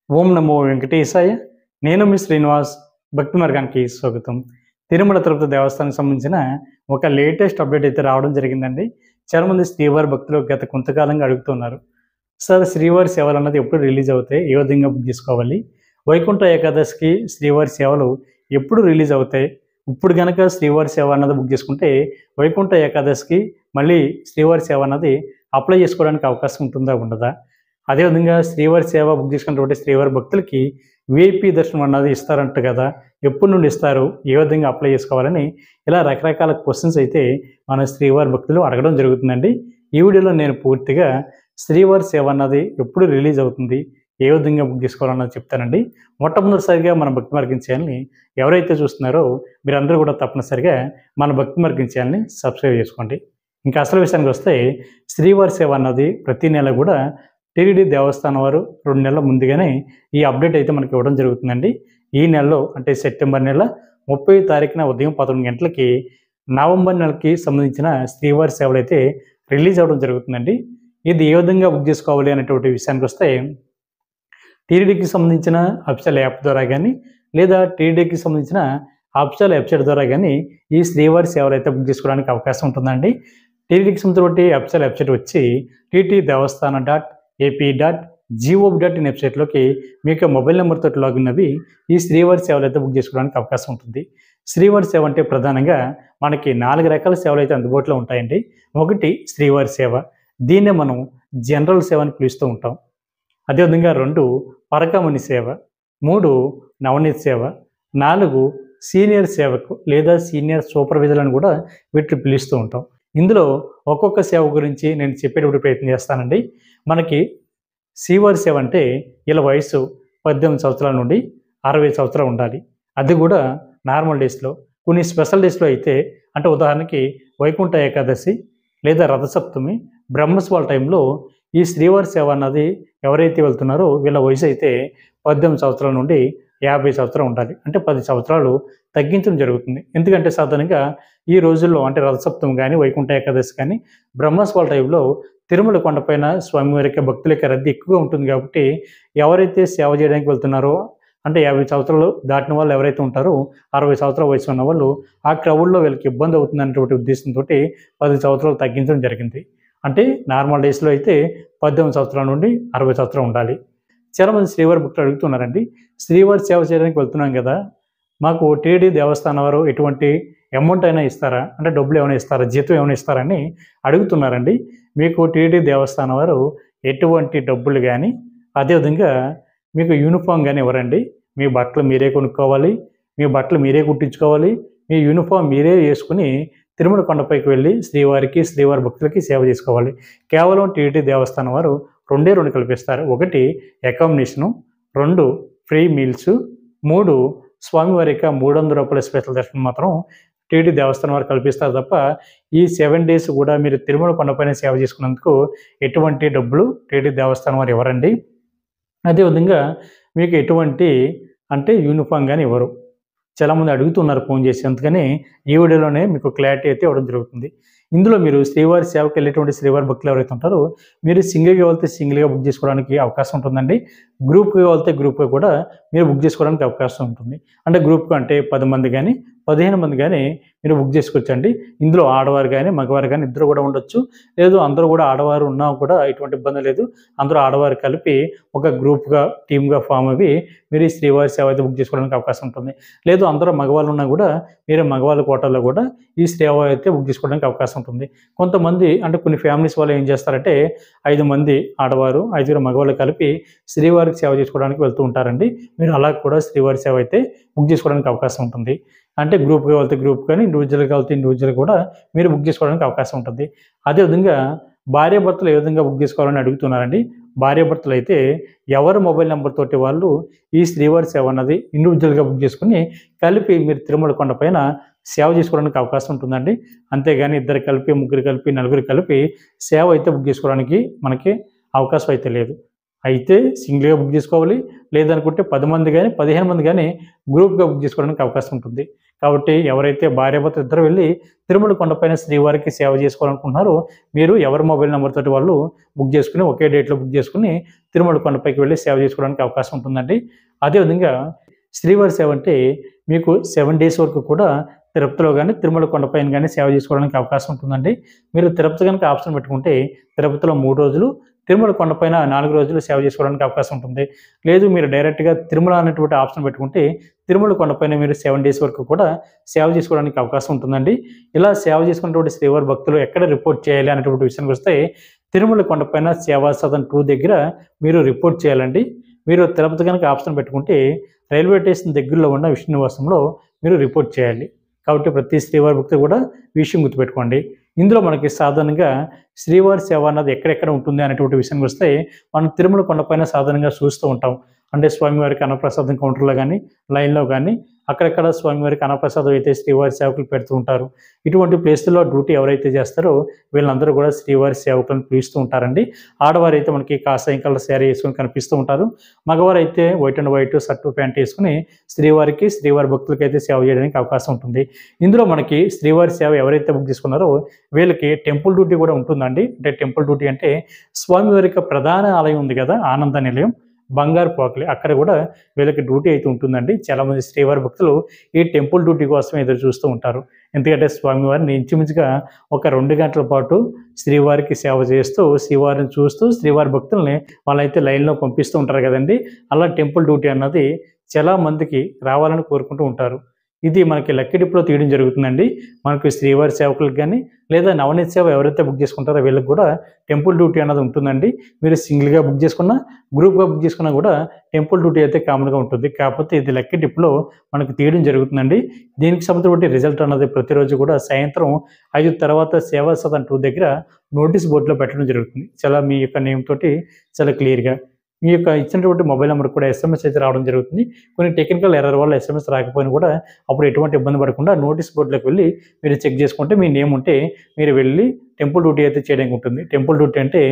ఓం నమో వెంకటేశాయ. నేను మీ శ్రీనివాస్. భక్తి మార్గానికి స్వాగతం. తిరుమల తిరుపతి దేవస్థానానికి సంబంధించిన ఒక లేటెస్ట్ అప్డేట్ అయితే రావడం జరిగిందండి. చాలామంది శ్రీవారి భక్తులు గత కొంతకాలంగా అడుగుతున్నారు, సార్ శ్రీవారి సేవలు అన్నది ఎప్పుడు రిలీజ్ అవుతాయి, ఏ విధంగా బుక్ చేసుకోవాలి, వైకుంఠ ఏకాదశికి శ్రీవారి సేవలు ఎప్పుడు రిలీజ్ అవుతాయి, ఇప్పుడు కనుక శ్రీవారి సేవ అన్నది బుక్ చేసుకుంటే వైకుంఠ ఏకాదశికి మళ్ళీ శ్రీవారి సేవ అన్నది అప్లై చేసుకోవడానికి అవకాశం ఉంటుందా ఉండదా, అదేవిధంగా శ్రీవారి సేవ బుక్ చేసుకున్నటువంటి శ్రీవారి భక్తులకి విఐపి దర్శనం అన్నది ఇస్తారంట కదా, ఎప్పటి నుండి ఇస్తారు, ఏ విధంగా అప్లై చేసుకోవాలని ఇలా రకరకాల క్వశ్చన్స్ అయితే మన శ్రీవారి భక్తులు అడగడం జరుగుతుందండి. ఈ వీడియోలో నేను పూర్తిగా శ్రీవారి సేవ అన్నది ఎప్పుడు రిలీజ్ అవుతుంది, ఏ విధంగా బుక్ చేసుకోవాలన్నది చెప్తానండి. మొట్టమొదటిసారిగా మన భక్తి మార్గం ఛానల్ని ఎవరైతే చూస్తున్నారో మీరందరూ కూడా తప్పనిసరిగా మన భక్తి మార్గం ఛానల్ని సబ్స్క్రైబ్ చేసుకోండి. ఇంకా అసలు విషయానికి వస్తే శ్రీవారి సేవ అన్నది ప్రతి నెల కూడా టీటీడీ దేవస్థానం వారు 2 నెలల ముందుగానే ఈ అప్డేట్ అయితే మనకి ఇవ్వడం జరుగుతుందండి. ఈ నెలలో అంటే సెప్టెంబర్ నెల 30 తారీఖున ఉదయం 11 గంటలకి నవంబర్ నెలకి సంబంధించిన శ్రీవారి సేవలు అయితే రిలీజ్ అవ్వడం జరుగుతుందండి. ఇది ఏ విధంగా బుక్ చేసుకోవాలి అనేటువంటి విషయానికి వస్తే టీటీడీకి సంబంధించిన అఫిషియల్ యాప్ ద్వారా కానీ లేదా టీటీడీకి సంబంధించిన అఫిషియల్ వెబ్సైట్ ద్వారా కానీ ఈ శ్రీవారి సేవలు అయితే బుక్ చేసుకోవడానికి అవకాశం ఉంటుందండి. టీటీడీకి సంబంధించిన అఫిషియల్ వెబ్సైట్ వచ్చి ttdevaస్థానం.ap.gov.in వెబ్సైట్లోకి మీకు మొబైల్ నెంబర్తో లాగిన్ అవి ఈ శ్రీవారి సేవలు అయితే బుక్ చేసుకోవడానికి అవకాశం ఉంటుంది. శ్రీవారి సేవ అంటే ప్రధానంగా మనకి 4 రకాల సేవలు అయితే అందుబాటులో ఉంటాయండి. ఒకటి శ్రీవారి సేవ, దీన్నే మనం జనరల్ సేవ అని పిలుస్తూ ఉంటాం. అదేవిధంగా 2 పరకామణి సేవ, 3 నవనీత సేవ, 4 సీనియర్ సేవకు లేదా సీనియర్ సూపర్వైజర్ అని కూడా వీటిని పిలుస్తూ ఉంటాం. ఇందులో ఒక్కొక్క సేవ గురించి నేను చెప్పేటప్పుడు ప్రయత్నం చేస్తానండి. మనకి శ్రీవారి సేవ అంటే వీళ్ళ వయసు 18 సంవత్సరాల నుండి 60 సంవత్సరాలు ఉండాలి. అది కూడా నార్మల్ డేస్లో. కొన్ని స్పెషల్ డేస్లో అయితే అంటే ఉదాహరణకి వైకుంఠ ఏకాదశి లేదా రథసప్తమి, బ్రహ్మోత్సవాల టైంలో ఈ శ్రీవారి సేవ అన్నది ఎవరైతే వెళ్తున్నారో వీళ్ళ వయసు అయితే 18 సంవత్సరాల నుండి 50 సంవత్సరాలు ఉండాలి. అంటే 10 సంవత్సరాలు తగ్గించడం జరుగుతుంది. ఎందుకంటే సాధారణంగా ఈ రోజుల్లో అంటే రథసప్తమి కానీ వైకుంఠ ఏకాదశి కానీ బ్రహ్మోత్సవాల టైంలో తిరుమల కొండపైన స్వామివారి యొక్క భక్తుల యొక్క రద్దీ ఎక్కువగా ఉంటుంది. కాబట్టి ఎవరైతే సేవ చేయడానికి వెళ్తున్నారో అంటే 50 సంవత్సరాలు దాటిన వాళ్ళు ఎవరైతే ఉంటారో 60 సంవత్సరాల వయసు ఉన్న వాళ్ళు ఆ క్రౌడ్లో వీళ్ళకి ఇబ్బంది అవుతుంది అనేటువంటి ఉద్దేశంతో 10 సంవత్సరాలు తగ్గించడం జరిగింది. అంటే నార్మల్ డేస్లో అయితే 18 సంవత్సరాల నుండి 60 సంవత్సరాలు ఉండాలి. చాలామంది శ్రీవారి భక్తులు అడుగుతున్నారండి, శ్రీవారి సేవ చేయడానికి వెళ్తున్నాం కదా, మాకు టీటీడీ దేవస్థానం వారు ఎటువంటి అమౌంట్ అయినా ఇస్తారా, అంటే డబ్బులు ఏమైనా ఇస్తారా, జీతం ఏమైనా ఇస్తారని అడుగుతున్నారండి. మీకు టీటీడీ దేవస్థానం వారు ఎటువంటి డబ్బులు కానీ అదేవిధంగా మీకు యూనిఫామ్ కానీ ఇవ్వరండి. మీ బట్టలు మీరే కొనుక్కోవాలి, మీ బట్టలు మీరే కుట్టించుకోవాలి, మీ యూనిఫామ్ మీరే వేసుకుని తిరుమల కొండపైకి వెళ్ళి శ్రీవారి భక్తులకి సేవ చేసుకోవాలి. కేవలం టీటీడీ దేవస్థానం వారు 2 కల్పిస్తారు. 1 అకామిడేషను, 2 ఫ్రీ మీల్స్, 3 స్వామివారి యొక్క 300 రూపాయల స్పెషల్ దర్శనం మాత్రం టీటీడీ దేవస్థానం వారు కల్పిస్తారు తప్ప ఈ 7 డేస్ కూడా మీరు తిరుమల కొండపైన సేవ చేసుకున్నందుకు ఎటువంటి డబ్బులు టీటీడీ దేవస్థానం వారు ఇవ్వరండి. అదేవిధంగా మీకు ఎటువంటి అంటే యూనిఫామ్ కానీ ఇవ్వరు. చాలామంది అడుగుతున్నారు ఫోన్ చేసి, అందుకని ఈ వీడియోలోనే మీకు క్లారిటీ అయితే ఇవ్వడం జరుగుతుంది. ఇందులో మీరు శ్రీవారి సేవకి వెళ్ళేటువంటి శ్రీవారి భక్తులు ఎవరైతే ఉంటారో మీరు సింగిల్గా వెళ్తే సింగిల్గా బుక్ చేసుకోవడానికి అవకాశం ఉంటుందండి. గ్రూప్గా వెళ్తే గ్రూప్గా కూడా మీరు బుక్ చేసుకోవడానికి అవకాశం ఉంటుంది. అంటే గ్రూప్గా అంటే 10 మంది కానీ 15 మంది కానీ మీరు బుక్ చేసుకోవచ్చండి. ఇందులో ఆడవారు కానీ మగవారు కానీ ఇద్దరు కూడా ఉండొచ్చు. లేదు అందరూ కూడా ఆడవారు ఉన్నా కూడా ఎటువంటి ఇబ్బంది లేదు. అందరూ ఆడవారు కలిపి ఒక గ్రూప్గా టీమ్గా ఫామ్ అవి మీరు ఈ శ్రీవారి సేవ అయితే బుక్ చేసుకోవడానికి అవకాశం ఉంటుంది. లేదు అందరూ మగవాళ్ళు ఉన్నా కూడా మీరు మగవాళ్ళ కోటాలో కూడా ఈ సేవ అయితే బుక్ చేసుకోవడానికి అవకాశం ఉంటుంది. కొంతమంది అంటే కొన్ని ఫ్యామిలీస్ వాళ్ళు ఏం చేస్తారంటే 5 మంది ఆడవారు 5 మగవాళ్ళు కలిపి శ్రీవారికి సేవ చేసుకోవడానికి వెళ్తూ ఉంటారండి. మీరు అలా కూడా శ్రీవారి సేవ అయితే బుక్ చేసుకోవడానికి అవకాశం ఉంటుంది. అంటే గ్రూప్గా వెళ్తే గ్రూప్ కానీ ఇండివిజువల్గా వెళ్తే ఇండివిజువల్ కూడా మీరు బుక్ చేసుకోవడానికి అవకాశం ఉంటుంది. అదేవిధంగా భార్యాభర్తలు ఏ విధంగా బుక్ చేసుకోవాలని అడుగుతున్నారండి. భార్యాభర్తలు అయితే ఎవరి మొబైల్ నెంబర్ తోటి వాళ్ళు ఈ శ్రీవారి సేవ అన్నది ఇండివిజువల్గా బుక్ చేసుకుని కలిపి మీరు తిరుమల కొండపైన సేవ చేసుకోవడానికి అవకాశం ఉంటుందండి. అంతేగాని ఇద్దరు కలిపి 3 కలిపి 4 కలిపి సేవ అయితే బుక్ చేసుకోవడానికి మనకి అవకాశం అయితే లేదు. అయితే సింగిల్గా బుక్ చేసుకోవాలి, లేదనుకుంటే 10 మంది కానీ 15 మంది కానీ గ్రూప్గా బుక్ చేసుకోవడానికి అవకాశం ఉంటుంది. కాబట్టి ఎవరైతే భార్యాభర్త ఇద్దరు వెళ్ళి తిరుమల కొండపైన శ్రీవారికి సేవ చేసుకోవాలనుకుంటున్నారో మీరు ఎవరి మొబైల్ నెంబర్ తోటి వాళ్ళు బుక్ చేసుకుని ఒకే డేట్లో బుక్ చేసుకుని తిరుమల కొండపైకి వెళ్ళి సేవ చేసుకోవడానికి అవకాశం ఉంటుందండి. అదేవిధంగా శ్రీవారి సేవ అంటే మీకు 7 డేస్ వరకు కూడా తిరుపతిలో కానీ తిరుమల కొండపైన కానీ సేవ చేసుకోవడానికి అవకాశం ఉంటుందండి. మీరు తిరుపతి కనుక ఆప్షన్ పెట్టుకుంటే తిరుపతిలో 3 రోజులు, తిరుమల కొండపైన 4 రోజులు సేవ చేసుకోవడానికి అవకాశం ఉంటుంది. లేదు మీరు డైరెక్ట్గా తిరుమల అనేటువంటి ఆప్షన్ పెట్టుకుంటే తిరుమల కొండపైన మీరు 7 డేస్ వరకు కూడా సేవ చేసుకోవడానికి అవకాశం ఉంటుందండి. ఇలా సేవ చేసుకున్నటువంటి శ్రీవారి భక్తులు ఎక్కడ రిపోర్ట్ చేయాలి అనేటువంటి విషయానికి వస్తే తిరుమల కొండపైన సేవా సదన్ 2 దగ్గర మీరు రిపోర్ట్ చేయాలండి. మీరు తిరుపతి కనుక ఆప్షన్ పెట్టుకుంటే రైల్వే స్టేషన్ దగ్గరలో ఉన్న విష్ణునివాసంలో మీరు రిపోర్ట్ చేయాలి. కాబట్టి ప్రతి శ్రీవారి భక్తులు కూడా ఈ విషయం గుర్తుపెట్టుకోండి. ఇందులో మనకి సాధారణంగా శ్రీవారి సేవ అన్నది ఎక్కడెక్కడ ఉంటుంది అనేటువంటి విషయానికి వస్తే మనం తిరుమల కొండపైన సాధారణంగా చూస్తూ ఉంటాం. అంటే స్వామివారికి అన్నప్రసాదం కౌంటర్లో కానీ లైన్లో కానీ అక్కడెక్కడ స్వామివారికి అన్నప్రసాదం అయితే శ్రీవారి సేవకులు పెడుతూ ఉంటారు. ఇటువంటి ప్లేస్లో డ్యూటీ ఎవరైతే చేస్తారో వీళ్ళందరూ కూడా శ్రీవారి సేవకులను పిలుస్తూ ఉంటారండి. ఆడవారు అయితే మనకి కాషాయం కలర్ శారీ వేసుకొని కనిపిస్తూ ఉంటారు. మగవారు అయితే white and white shirt pant వేసుకుని శ్రీవారి భక్తులకి అయితే సేవ చేయడానికి అవకాశం ఉంటుంది. ఇందులో మనకి శ్రీవారి సేవ ఎవరైతే బుక్ చేసుకున్నారో వీళ్ళకి టెంపుల్ డ్యూటీ కూడా ఉంటుందండి. అంటే టెంపుల్ డ్యూటీ అంటే స్వామివారికి ప్రధాన ఆలయం ఉంది కదా ఆనంద నిలయం, బంగారు పోకలి, అక్కడ కూడా వీళ్ళకి డ్యూటీ అయితే ఉంటుందండి. చాలామంది శ్రీవారి భక్తులు ఈ టెంపుల్ డ్యూటీ కోసం ఎదురు చూస్తూ ఉంటారు. ఎందుకంటే స్వామివారిని ఇంచుమించుగా ఒక 2 గంటల పాటు శ్రీవారికి సేవ చేస్తూ శ్రీవారిని చూస్తూ శ్రీవారి భక్తుల్ని వాళ్ళైతే లైన్లో పంపిస్తూ ఉంటారు కదండి. అలా టెంపుల్ డ్యూటీ అన్నది చాలా మందికి రావాలని కోరుకుంటూ ఉంటారు. ఇది మనకి లక్కీ డిప్లో తీయడం జరుగుతుందండి. మనకి శ్రీవారి సేవకులకు కానీ లేదా నవనీత సేవ ఎవరైతే బుక్ చేసుకుంటారో వీళ్ళకి కూడా టెంపుల్ డ్యూటీ అన్నది ఉంటుందండి. మీరు సింగిల్గా బుక్ చేసుకున్నా గ్రూప్గా బుక్ చేసుకున్నా కూడా టెంపుల్ డ్యూటీ అయితే కామన్గా ఉంటుంది. కాకపోతే ఇది లక్కీ డిప్లో మనకు తీయడం జరుగుతుందండి. దీనికి సంబంధించిన రిజల్ట్ అన్నది ప్రతిరోజు కూడా సాయంత్రం 5 తర్వాత సేవా సదన్ 2 దగ్గర నోటీస్ బోర్డులో పెట్టడం జరుగుతుంది. చాలా మీ యొక్క నేమ్ తోటి చాలా క్లియర్గా మీ యొక్క ఇచ్చినటువంటి మొబైల్ నెంబర్ కూడా ఎస్ఎంఎస్ అయితే రావడం జరుగుతుంది. కొన్ని టెక్నికల్ ఎర్రర్ వల్ల ఎస్ఎంఎస్ రాకపోయినా కూడా అప్పుడు ఎటువంటి ఇబ్బంది పడకుండా నోటీస్ బోర్డులోకి వెళ్ళి మీరు చెక్ చేసుకుంటే మీ నేమ్ ఉంటే మీరు వెళ్ళి టెంపుల్ డ్యూటీ అయితే చేయడానికి ఉంటుంది. టెంపుల్ డ్యూటీ అంటే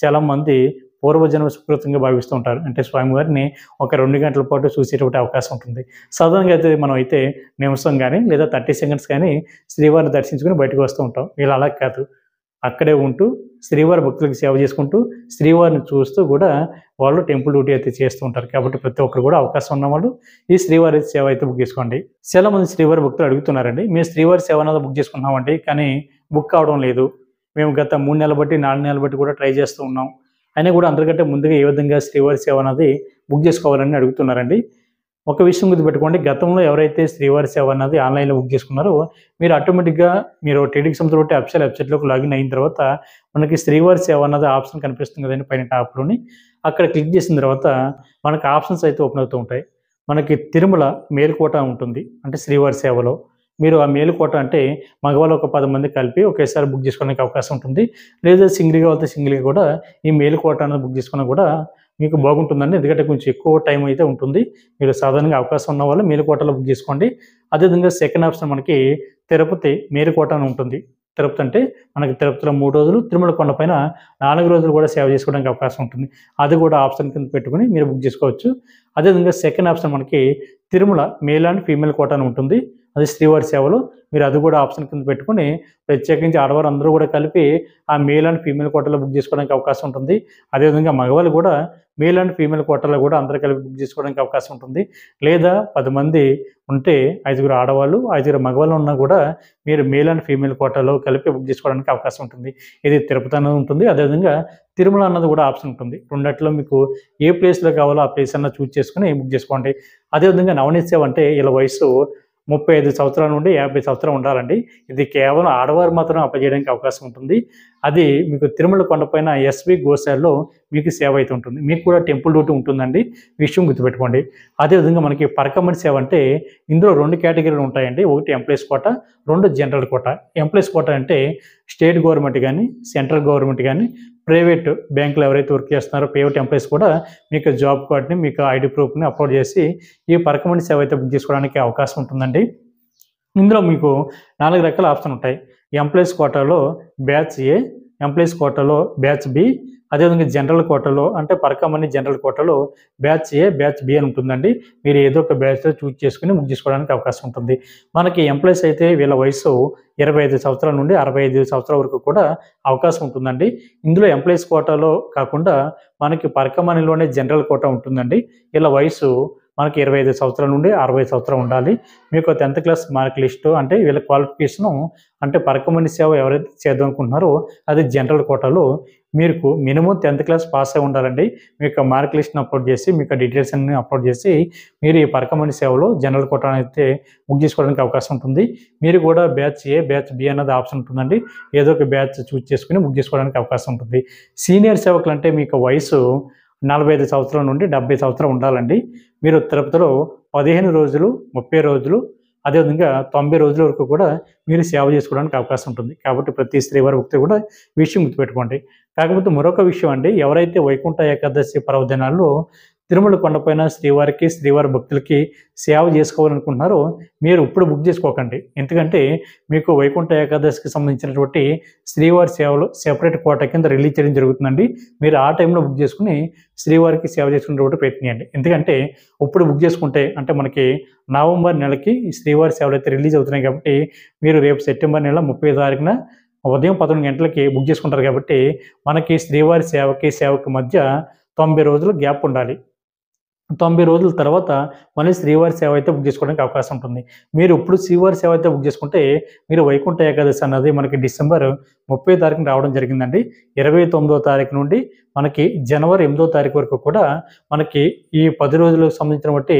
చాలామంది పూర్వజన్మ సుకృతంగా భావిస్తూ ఉంటారు. అంటే స్వామివారిని ఒక 2 గంటల పాటు చూసేటువంటి అవకాశం ఉంటుంది. సాధారణంగా అయితే మనం అయితే నిమిషం కానీ లేదా 30 సెకండ్స్ కానీ శ్రీవారిని దర్శించుకుని బయటకు వస్తూ ఉంటాం. వీళ్ళు అలా కాదు, అక్కడే ఉంటూ శ్రీవారి భక్తులకు సేవ చేసుకుంటూ శ్రీవారిని చూస్తూ కూడా వాళ్ళు టెంపుల్ డ్యూటీ అయితే చేస్తూ ఉంటారు. కాబట్టి ప్రతి ఒక్కరు కూడా అవకాశం ఉన్నవాళ్ళు ఈ శ్రీవారి సేవ అయితే బుక్ చేసుకోండి. చాలా మంది శ్రీవారి భక్తులు అడుగుతున్నారండి, మేము శ్రీవారి సేవ అనేది బుక్ చేసుకున్నామండి కానీ బుక్ అవడం లేదు. మేము గత 3 నెలల బట్టి 4 నెలల బట్టి కూడా ట్రై చేస్తూ ఉన్నాం. అయినా కూడా అందరికంటే ముందుగా ఏ విధంగా శ్రీవారి సేవ అనేది బుక్ చేసుకోవాలని అడుగుతున్నారండి. ఒక విషయం గుర్తుపెట్టుకోండి, గతంలో ఎవరైతే శ్రీవారి సేవ అన్నది ఆన్లైన్లో బుక్ చేసుకున్నారో మీరు ఆటోమేటిక్గా మీరు టీడీకి సంబంధించిన అఫీషియల్ వెబ్సైట్లోకి లాగిన్ అయిన తర్వాత మనకి శ్రీవారి సేవ అన్నది ఆప్షన్ కనిపిస్తుంది కదండి పైన టాప్లోని. అక్కడ క్లిక్ చేసిన తర్వాత మనకి ఆప్షన్స్ అయితే ఓపెన్ అవుతూ ఉంటాయి. మనకి తిరుమల మేలుకోట ఉంటుంది, అంటే శ్రీవారి సేవలో మీరు ఆ మేలుకోట అంటే మగవాళ్ళు ఒక 10 మంది కలిపి ఒకేసారి బుక్ చేసుకోవడానికి అవకాశం ఉంటుంది. లేదా సింగిల్గా వెళ్తే సింగిల్గా కూడా ఈ మేలుకోట అనేది బుక్ చేసుకున్నా కూడా మీకు బాగుంటుందండి. ఎందుకంటే కొంచెం ఎక్కువ టైం అయితే ఉంటుంది. మీరు సాధారణంగా అవకాశం ఉన్న వాళ్ళు మేలుకోటలో బుక్ చేసుకోండి. అదేవిధంగా సెకండ్ ఆప్షన్ మనకి తిరుపతి మేలుకోట అని ఉంటుంది. తిరుపతి అంటే మనకి తిరుపతిలో 3 రోజులు, తిరుమల కొండపైన 4 రోజులు కూడా సేవ చేసుకోవడానికి అవకాశం ఉంటుంది. అది కూడా ఆప్షన్ కింద పెట్టుకుని మీరు బుక్ చేసుకోవచ్చు. అదేవిధంగా సెకండ్ ఆప్షన్ మనకి తిరుమల మేల్ అండ్ ఫీమేల్ కోట అని ఉంటుంది. అది శ్రీవారి సేవలో మీరు అది కూడా ఆప్షన్ కింద పెట్టుకుని ప్రత్యేకించి ఆడవారు అందరూ కూడా కలిపి ఆ మేల్ అండ్ ఫీమేల్ కోటలో బుక్ చేసుకోవడానికి అవకాశం ఉంటుంది. అదేవిధంగా మగవాళ్ళు కూడా మేల్ అండ్ ఫీమేల్ కోటలో కూడా అందరూ కలిపి బుక్ చేసుకోవడానికి అవకాశం ఉంటుంది. లేదా 10 మంది ఉంటే 5 ఆడవాళ్ళు 5 మగవాళ్ళు ఉన్నా కూడా మీరు మేల్ అండ్ ఫీమేల్ కోటలో కలిపి బుక్ చేసుకోవడానికి అవకాశం ఉంటుంది. ఇది తిరుపతి అన్నది ఉంటుంది. అదేవిధంగా తిరుమల అన్నది కూడా ఆప్షన్ ఉంటుంది. రెండిట్లో మీకు ఏ ప్లేస్లో కావాలో ఆ ప్లేస్ అన్న చూస్ చేసుకుని బుక్ చేసుకోండి. అదేవిధంగా నవనీత సేవ అంటే వీళ్ళ వయసు 35 సంవత్సరాల నుండి 50 సంవత్సరాలు ఉండాలండి. ఇది కేవలం ఆడవారు మాత్రం అప్లై చేయడానికి అవకాశం ఉంటుంది. అది మీకు తిరుమల కొండపైన ఎస్వి గోశాలలో మీకు సేవ అయితే ఉంటుంది. మీకు కూడా టెంపుల్ డ్యూటీ ఉంటుందండి, విషయం గుర్తుపెట్టుకోండి. అదేవిధంగా మనకి పరకమణి సేవ అంటే ఇందులో 2 కేటగిరీలు ఉంటాయండి. ఒకటి ఎంప్లాయీస్ కోట, 2 జనరల్ కోట. ఎంప్లాయీస్ కోట అంటే స్టేట్ గవర్నమెంట్ కానీ సెంట్రల్ గవర్నమెంట్ కానీ ప్రైవేట్ బ్యాంకులు ఎవరైతే వర్క్ చేస్తున్నారో ప్రైవేట్ ఎంప్లాయీస్ కూడా మీకు జాబ్ కార్డ్ని మీకు ఐడి ప్రూఫ్ని అప్లోడ్ చేసి ఈ పరకమణి సేవ అయితే బుక్ చేసుకోవడానికి అవకాశం ఉంటుందండి. ఇందులో మీకు 4 రకాల ఆప్షన్ ఉంటాయి. ఎంప్లాయీస్ కోటాలో బ్యాచ్ ఏ, ఎంప్లాయీస్ కోటాలో బ్యాచ్ బి, అదేవిధంగా జనరల్ కోటాలో అంటే పరకమణి జనరల్ కోటాలో బ్యాచ్ ఏ, బ్యాచ్ బి అని ఉంటుందండి. మీరు ఏదో ఒక బ్యాచ్‌లో చూజ్ చేసుకొని బుక్ చేసుకోవడానికి అవకాశం ఉంటుంది. మనకి ఎంప్లాయీస్ అయితే వీళ్ళ వయసు 25 సంవత్సరాల నుండి 65 సంవత్సరాల వరకు కూడా అవకాశం ఉంటుందండి. ఇందులో ఎంప్లాయీస్ కోటాలో కాకుండా మనకి పరకమణిలోనే జనరల్ కోటా ఉంటుందండి. వీళ్ళ వయసు మనకి 25 సంవత్సరాల నుండి 60 సంవత్సరాలు ఉండాలి. మీకు 10th క్లాస్ మార్క్ లిస్టు అంటే వీళ్ళ క్వాలిఫికేషను అంటే పరకమణి సేవ ఎవరైతే చేద్దాం అనుకుంటున్నారో అది జనరల్ కోటాలో మీకు మినిమమ్ 10th క్లాస్ పాస్ అయి ఉండాలండి. మీ యొక్క మార్క్ లిస్ట్‌ని అప్లోడ్ చేసి, మీ యొక్క డీటెయిల్స్ అన్నీ అప్లోడ్ చేసి, మీరు ఈ పరకమణి సేవలో జనరల్ కోటాను అయితే బుక్ చేసుకోవడానికి అవకాశం ఉంటుంది. మీరు కూడా బ్యాచ్ ఏ, బ్యాచ్ బి అన్నది ఆప్షన్ ఉంటుందండి. ఏదో ఒక బ్యాచ్ చూజ్ చేసుకొని బుక్ చేసుకోవడానికి అవకాశం ఉంటుంది. సీనియర్ సేవకులు అంటే మీకు వయసు 45 సంవత్సరాల నుండి 70 సంవత్సరాలు ఉండాలండి. మీరు తిరుపతిలో 15 రోజులు, 30 రోజులు, అదేవిధంగా 90 రోజుల వరకు కూడా మీరు సేవ చేసుకోవడానికి అవకాశం ఉంటుంది. కాబట్టి ప్రతి శ్రీవారి భక్తులు కూడా ఈ విషయం గుర్తుపెట్టుకోండి. కాకపోతే మరొక విషయం అండి, ఎవరైతే వైకుంఠ ఏకాదశి పర్వదినాల్లో తిరుమల కొండపైన శ్రీవారికి, శ్రీవారి భక్తులకి సేవ చేసుకోవాలనుకుంటున్నారో మీరు ఇప్పుడు బుక్ చేసుకోకండి. ఎందుకంటే మీకు వైకుంఠ ఏకాదశికి సంబంధించినటువంటి శ్రీవారి సేవలు సెపరేట్ కోటా కింద రిలీజ్ చేయడం జరుగుతుందండి. మీరు ఆ టైంలో బుక్ చేసుకుని శ్రీవారికి సేవ చేసుకునేటువంటి ప్రయత్నం చేయండి. ఎందుకంటే ఇప్పుడు బుక్ చేసుకుంటే అంటే మనకి నవంబర్ నెలకి ఈ శ్రీవారి సేవలు అయితే రిలీజ్ అవుతున్నాయి కాబట్టి మీరు రేపు సెప్టెంబర్ నెల 30 తారీఖున ఉదయం 11 గంటలకి బుక్ చేసుకుంటారు కాబట్టి మనకి శ్రీవారి సేవకి మధ్య 90 రోజులు గ్యాప్ ఉండాలి. 90 రోజుల తర్వాత మళ్ళీ శ్రీవారి సేవ అయితే బుక్ చేసుకోవడానికి అవకాశం ఉంటుంది. మీరు ఇప్పుడు శ్రీవారి సేవ అయితే బుక్ చేసుకుంటే మీరు వైకుంఠ ఏకాదశి అన్నది మనకి డిసెంబర్ 30 తారీఖున రావడం జరిగిందండి. 29వ తారీఖు నుండి మనకి జనవరి 8వ తారీఖు వరకు కూడా మనకి ఈ 10 రోజులకు సంబంధించినటువంటి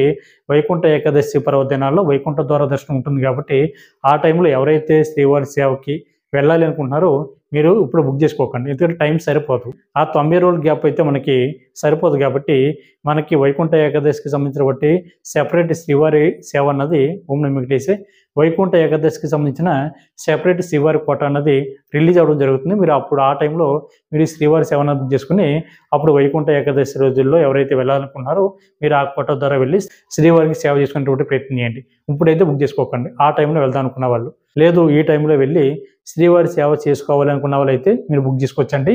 వైకుంఠ ఏకాదశి పర్వదినాల్లో వైకుంఠ ద్వార దర్శనం ఉంటుంది కాబట్టి ఆ టైంలో ఎవరైతే శ్రీవారి సేవకి వెళ్ళాలి అనుకుంటున్నారో మీరు ఇప్పుడు బుక్ చేసుకోకండి. ఎందుకంటే టైం సరిపోదు. ఆ 90 రోజుల గ్యాప్ అయితే మనకి సరిపోదు కాబట్టి మనకి వైకుంఠ ఏకాదశికి సంబంధించినటువంటి సెపరేట్ శ్రీవారి సేవ అన్నది ఓం నమో వెంకటేశే వైకుంఠ ఏకాదశికి సంబంధించిన సెపరేట్ శ్రీవారి కోట అన్నది రిలీజ్ అవ్వడం జరుగుతుంది. మీరు అప్పుడు ఆ టైంలో మీరు శ్రీవారి సేవను బుక్ చేసుకుని అప్పుడు వైకుంఠ ఏకాదశి రోజుల్లో ఎవరైతే వెళ్ళాలనుకుంటున్నారో మీరు ఆ కోట ద్వారా వెళ్ళి శ్రీవారికి సేవ చేసుకునేటువంటి ప్రయత్నం చేయండి. ఇప్పుడైతే బుక్ చేసుకోకండి. ఆ టైంలో వెళ్దాం అనుకున్న వాళ్ళు. లేదు ఈ టైంలో వెళ్ళి శ్రీవారి సేవ చేసుకోవాలనుకున్న వాళ్ళైతే మీరు బుక్ చేసుకోవచ్చండి.